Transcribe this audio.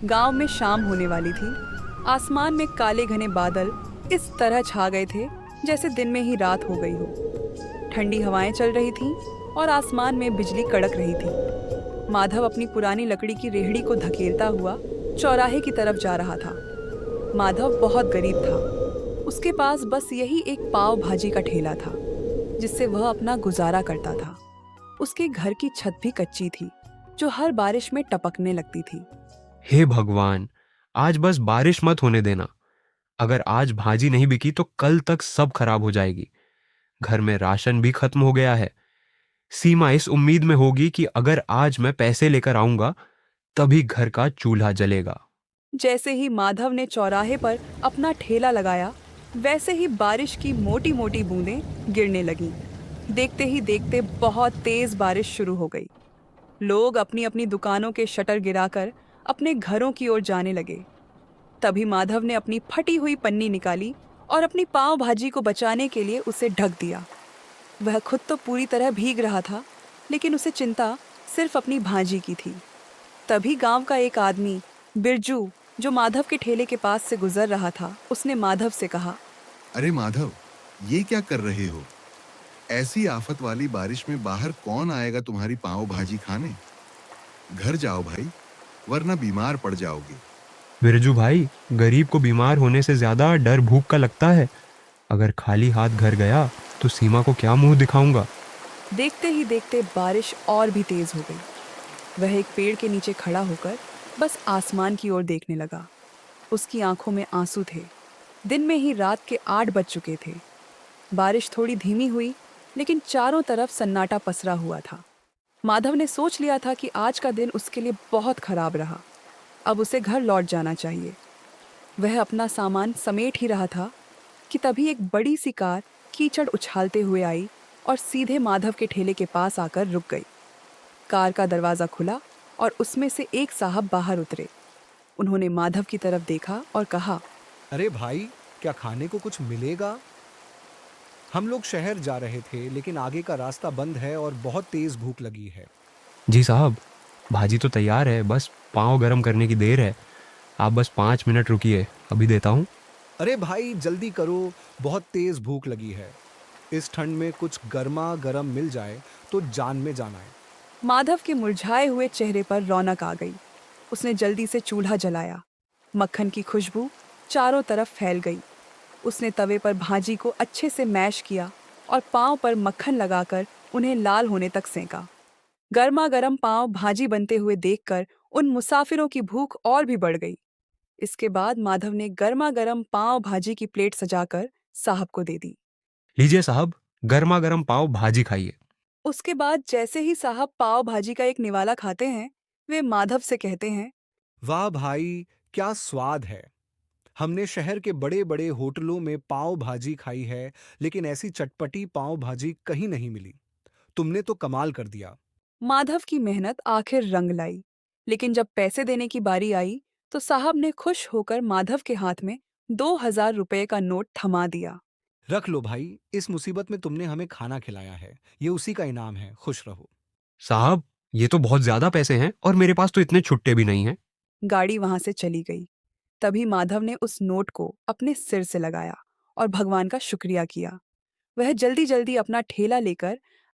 गांव में शाम होने वाली थी। आसमान में काले घने बादल इस तरह छा गए थे जैसे दिन में ही रात हो गई हो। ठंडी हवाएं चल रही थीं और आसमान में बिजली कड़क रही थी। माधव अपनी पुरानी लकड़ी की रेहड़ी को धकेलता हुआ चौराहे की तरफ जा रहा था। माधव बहुत गरीब था। उसके पास बस यही एक पाव भाजी का ठेला था जिससे वह अपना गुजारा करता था। उसके घर की छत भी कच्ची थी जो हर बारिश में टपकने लगती थी। हे भगवान, आज बस बारिश मत होने देना। अगर आज भाजी नहीं बिकी तो कल तक सब खराब हो जाएगी। घर में राशन भी खत्म हो गया है। सीमा इस उम्मीद में होगी कि अगर आज मैं पैसे लेकर आऊंगा तभी घर का चूल्हा जलेगा। जैसे ही माधव ने चौराहे पर अपना ठेला लगाया, वैसे ही बारिश की मोटी मोटी बूंदें गिरने लगीं। देखते ही देखते बहुत तेज बारिश शुरू हो गई। लोग अपनी अपनी दुकानों के शटर गिराकर अपने घरों की ओर जाने लगे। तभी माधव ने अपनी फटी हुई पन्नी निकाली और अपनी पाव भाजी को बचाने के लिए उसे ढक दिया। वह खुद तो पूरी तरह भीग रहा था, लेकिन उसे चिंता सिर्फ अपनी भांजी की थी। तभी गांव का एक आदमी, बिरजू, जो माधव के ठेले के पास से गुजर रहा था, उसने माधव से कहा, अरे माधव, ये क्या कर रहे हो? ऐसी आफत वाली बारिश में बाहर कौन आएगा तुम्हारी पाव भाजी खाने? घर जाओ भाई, वरना बीमार पड़ जाओगे। बिरजू भाई, गरीब को बीमार होने से ज्यादा डर भूख का लगता है। अगर खाली हाथ घर गया तो सीमा को क्या मुंह दिखाऊंगा। देखते ही देखते बारिश और भी तेज हो गई। वह एक पेड़ के नीचे खड़ा होकर बस आसमान की ओर देखने लगा। उसकी आंखों में आंसू थे। दिन में ही रात के 8 बज चुके थे। बारिश थोड़ी धीमी हुई, लेकिन चारों तरफ सन्नाटा पसरा हुआ था। माधव ने सोच लिया था कि आज का दिन उसके लिए बहुत खराब रहा। अब उसे घर लौट जाना चाहिए। वह अपना सामान समेट ही रहा था कि तभी एक बड़ी सी कार कीचड़ उछालते हुए आई और सीधे माधव के ठेले के पास आकर रुक गई। कार का दरवाज़ा खुला और उसमें से एक साहब बाहर उतरे। उन्होंने माधव की तरफ देखा और कहा, अरे भाई, क्या खाने को कुछ मिलेगा? हम लोग शहर जा रहे थे लेकिन आगे का रास्ता बंद है और बहुत तेज भूख लगी है। जी साहब, भाजी तो तैयार है, बस पाँव गरम करने की देर है। आप बस 5 मिनट रुकिए, अभी देता हूँ। अरे भाई जल्दी करो, बहुत तेज भूख लगी है। इस ठंड में कुछ गर्मा गर्म मिल जाए तो जान में जाना है। माधव के मुरझाए हुए चेहरे पर रौनक आ गई। उसने जल्दी से चूल्हा जलाया। मक्खन की खुशबू चारों तरफ फैल गई। उसने तवे पर भाजी को अच्छे से मैश किया और पाँव पर मक्खन लगाकर उन्हें लाल होने तक सेंका। गर्मा गर्म पाँव भाजी बनते हुए देखकर उन मुसाफिरों की भूख और भी बढ़ गई। इसके बाद माधव ने गर्मा गर्म पाँव भाजी की प्लेट सजाकर साहब को दे दी। लीजिए साहब, गर्मा गर्म पाव भाजी खाइए। उसके बाद जैसे ही साहब पाव भाजी का एक निवाला खाते हैं, वे माधव से कहते हैं, वाह भाई, क्या स्वाद है। हमने शहर के बड़े बड़े होटलों में पाव भाजी खाई है, लेकिन ऐसी चटपटी पाव भाजी कहीं नहीं मिली। तुमने तो कमाल कर दिया। माधव की मेहनत आखिर रंग लाई। लेकिन जब पैसे देने की बारी आई, तो साहब ने खुश होकर माधव के हाथ में 2000 रुपए का नोट थमा दिया। रख लो भाई, इस मुसीबत में तुमने हमें खाना खिलाया है, ये उसी का इनाम है, खुश रहो। साहब, ये तो बहुत ज्यादा पैसे हैं और मेरे पास तो इतने छुट्टे भी नहीं हैं। गाड़ी वहां से चली गई। तभी माधव ने उस नोट को अपने सिर से लगाया और भगवान का शुक्रिया किया। वह जल्दी जल्दी अपना ठेला लेकर